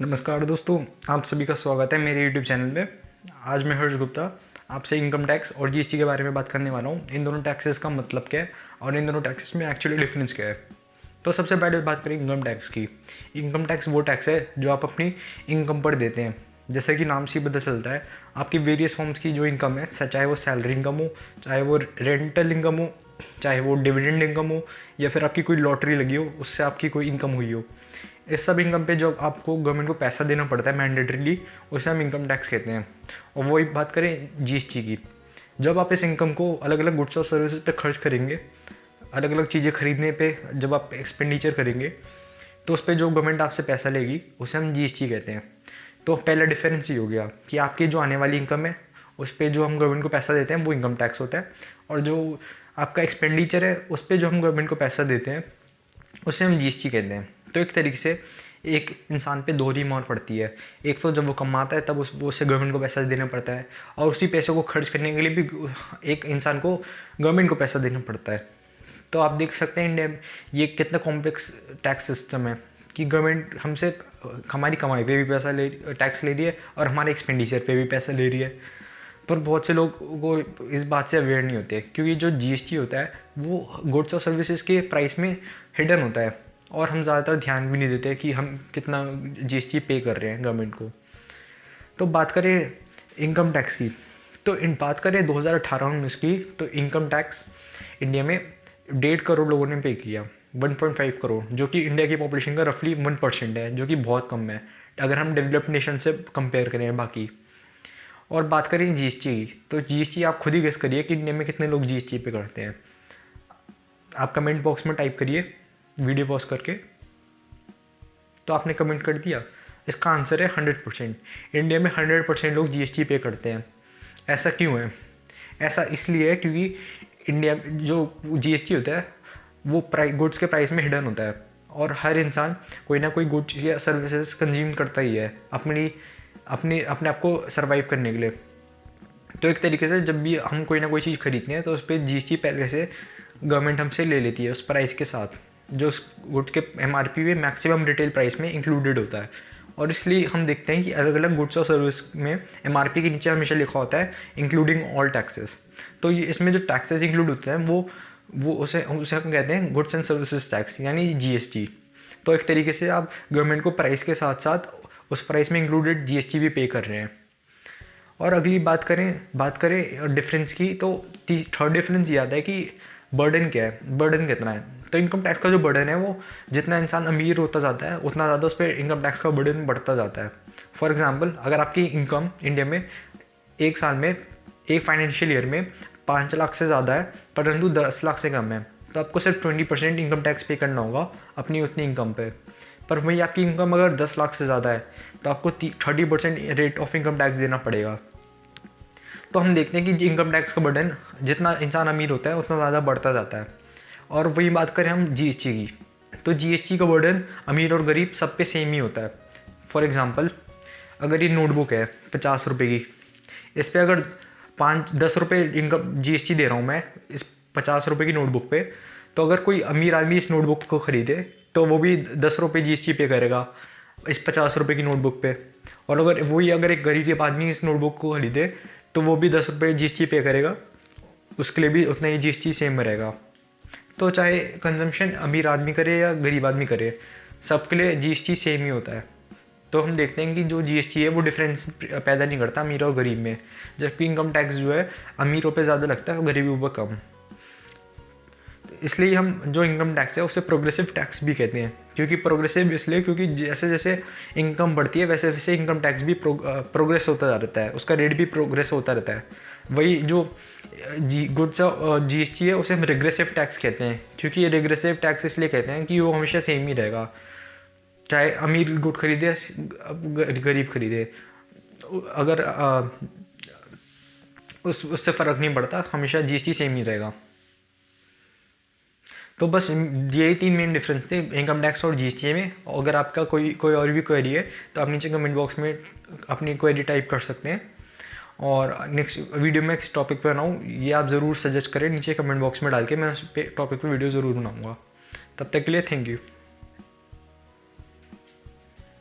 नमस्कार दोस्तों, आप सभी का स्वागत है मेरे YouTube चैनल पे। आज मैं हर्ष गुप्ता आपसे इनकम टैक्स और जीएसटी के बारे में बात करने वाला हूँ। इन दोनों टैक्सेस का मतलब क्या है और इन दोनों टैक्सेस में एक्चुअली डिफरेंस क्या है। तो सबसे पहले बात करें इनकम टैक्स की। इनकम टैक्स वो टैक्स है जो आप अपनी इनकम पर देते हैं। जैसे कि नाम से ही पता चलता है, आपकी वेरियस फॉर्म्स की जो इनकम है, चाहे वो सैलरी इनकम हो, चाहे वो रेंटल इनकम हो, चाहे वो डिविडेंड इनकम हो, या फिर आपकी कोई लॉटरी लगी हो उससे आपकी कोई इनकम हुई हो, इस सब इनकम पे जो आपको गवर्नमेंट को पैसा देना पड़ता है मैंडेटरीली, उसे हम इनकम टैक्स कहते हैं। और वही बात करें जीएसटी की, जब आप इस इनकम को अलग अलग गुड्स और सर्विसेज पे खर्च करेंगे, अलग अलग चीज़ें खरीदने पे जब आप एक्सपेंडिचर करेंगे, तो उस पर जो गवर्नमेंट आपसे पैसा लेगी उसे हम जीएसटी कहते हैं। तो पहला डिफरेंस ये हो गया कि आपकी जो आने वाली इनकम है उस पर जो हम गवर्नमेंट को पैसा देते हैं वो इनकम टैक्स होता है, और जो आपका एक्सपेंडिचर है उस पर जो हम गवर्नमेंट को पैसा देते हैं उसे हम जीएसटी कहते हैं। तो एक तरीके से एक इंसान पे दोहरी मार पड़ती है। एक तो जब वो कमाता है तब उसे गवर्नमेंट को पैसा देना पड़ता है, और उसी पैसे को खर्च करने के लिए भी एक इंसान को गवर्नमेंट को पैसा देना पड़ता है। तो आप देख सकते हैं इंडिया में ये कितना कॉम्प्लेक्स टैक्स सिस्टम है कि गवर्नमेंट हमसे हमारी कमाई पे भी पैसा टैक्स ले रही है और हमारे एक्सपेंडिचर पे भी पैसा ले रही है। पर बहुत से लोग को इस बात से अवेयर नहीं होते, क्योंकि जो जीएसटी होता है वो गुड्स और सर्विसेज के प्राइस में हिडन होता है, और हम ज़्यादातर ध्यान भी नहीं देते कि हम कितना जीएसटी पे कर रहे हैं गवर्नमेंट को। तो बात करें इनकम टैक्स की, तो बात करें 2018-19 की, तो इनकम टैक्स इंडिया में 1.5 करोड़ लोगों ने पे किया, 1.5 करोड़, जो कि इंडिया की पॉपुलेशन का रफली 1% है, जो कि बहुत कम है अगर हम डेवलप्ड नेशन से कंपेयर करें बाकी। और बात करें जीएसटी की, तो जीएसटी आप खुद ही गेस करिए कि इंडिया में कितने लोग जीएसटी पे करते हैं। आप कमेंट बॉक्स में टाइप करिए वीडियो पॉज करके। तो आपने कमेंट कर दिया, इसका आंसर है 100%। इंडिया में 100% लोग जीएसटी पे करते हैं। ऐसा क्यों है? ऐसा इसलिए है क्योंकि इंडिया जो जीएसटी होता है वो गुड्स के प्राइस में हिडन होता है, और हर इंसान कोई ना कोई गुड्स या सर्विसेज कंज्यूम करता ही है अपने आप को सर्वाइव करने के लिए। तो एक तरीके से जब भी हम कोई ना कोई चीज़ खरीदते हैं तो उस पर जीएसटी पहले से गवर्नमेंट हमसे ले लेती है उस प्राइस के साथ, जो उस गुड्स के एमआरपी में मैक्सिमम रिटेल प्राइस में इंक्लूडेड होता है। और इसलिए हम देखते हैं कि अलग अलग गुड्स और सर्विस में एमआरपी के नीचे हमेशा लिखा होता है इंक्लूडिंग ऑल टैक्सेस। तो ये इसमें जो टैक्सेस इंक्लूड होते हैं वो उसे हम कहते हैं गुड्स एंड सर्विसेज टैक्स, यानी जीएसटी। तो एक तरीके से आप गवर्नमेंट को प्राइस के साथ साथ उस प्राइस में इंक्लूडेड जीएसटी भी पे कर रहे हैं। और अगली बात करें डिफरेंस की, तो थर्ड डिफरेंस ये आता है कि बर्डन क्या है, बर्डन कितना है। तो इनकम टैक्स का जो बर्डन है वो जितना इंसान अमीर होता जाता है उतना ज़्यादा उस पर इनकम टैक्स का बर्डन बढ़ता जाता है। फॉर एग्जांपल, अगर आपकी इनकम इंडिया में एक साल में, एक फाइनेंशियल ईयर में 5 लाख से ज़्यादा है परंतु 10 लाख से कम है, तो आपको सिर्फ 20% इनकम टैक्स पे करना होगा अपनी उतनी इनकम पे। पर वही आपकी इनकम अगर 10 लाख से ज़्यादा है तो आपको 30% रेट ऑफ इनकम टैक्स देना पड़ेगा। तो हम देखते हैं कि इनकम टैक्स का बर्डन जितना इंसान अमीर होता है उतना ज़्यादा बढ़ता जाता है। और वही बात करें हम जीएसटी की, तो जीएसटी का बर्डन अमीर और गरीब सब पे सेम ही होता है। फॉर एग्जांपल, अगर ये नोटबुक है 50 रुपये की, इस पर अगर 5-10 रुपये इनकम जीएसटी दे रहा हूँ मैं इस 50 रुपये की नोटबुक पे, तो अगर कोई अमीर आदमी इस नोटबुक को ख़रीदे तो वो भी 10 रुपये जीएसटी पे करेगा इस 50 रुपये की नोटबुक पे। और अगर एक गरीब आदमी इस नोटबुक को ख़रीदे तो वो भी 10 रुपये जीएसटी पे करेगा, उसके लिए भी उतना ही जीएसटी सेम रहेगा। तो चाहे कंजम्पशन अमीर आदमी करे या गरीब आदमी करे, सबके लिए जीएसटी सेम ही होता है। तो हम देखते हैं कि जो जीएसटी है वो डिफरेंस पैदा नहीं करता अमीर और गरीब में, जबकि इनकम टैक्स जो है अमीरों पे ज़्यादा लगता है और गरीबों पर कम। तो इसलिए हम जो इनकम टैक्स है उसे प्रोग्रेसिव टैक्स भी कहते हैं। क्योंकि प्रोग्रेसिव इसलिए क्योंकि जैसे जैसे इनकम बढ़ती है वैसे वैसे इनकम टैक्स भी प्रोग्रेस होता रहता है, उसका रेट भी प्रोग्रेस होता रहता है। वही जो गुड्स जीएसटी है उसे हम रिग्रेसिव टैक्स कहते हैं, क्योंकि ये रिग्रेसिव टैक्स इसलिए कहते हैं कि वो हमेशा सेम ही रहेगा, चाहे अमीर गुड खरीदे गरीब खरीदे, अगर उससे फ़र्क नहीं पड़ता, हमेशा जीएसटी सेम ही रहेगा। तो बस यही 3 मेन डिफरेंस थे इनकम टैक्स और जीएसटी में। अगर आपका कोई और भी क्वेरी है तो आप नीचे कमेंट बॉक्स में अपनी क्वेरी टाइप कर सकते हैं, और नेक्स्ट वीडियो में किस टॉपिक पे बनाऊँ ये आप ज़रूर सजेस्ट करें नीचे कमेंट बॉक्स में डाल के, मैं उस टॉपिक पे वीडियो ज़रूर बनाऊँगा। तब तक के लिए थैंक यू।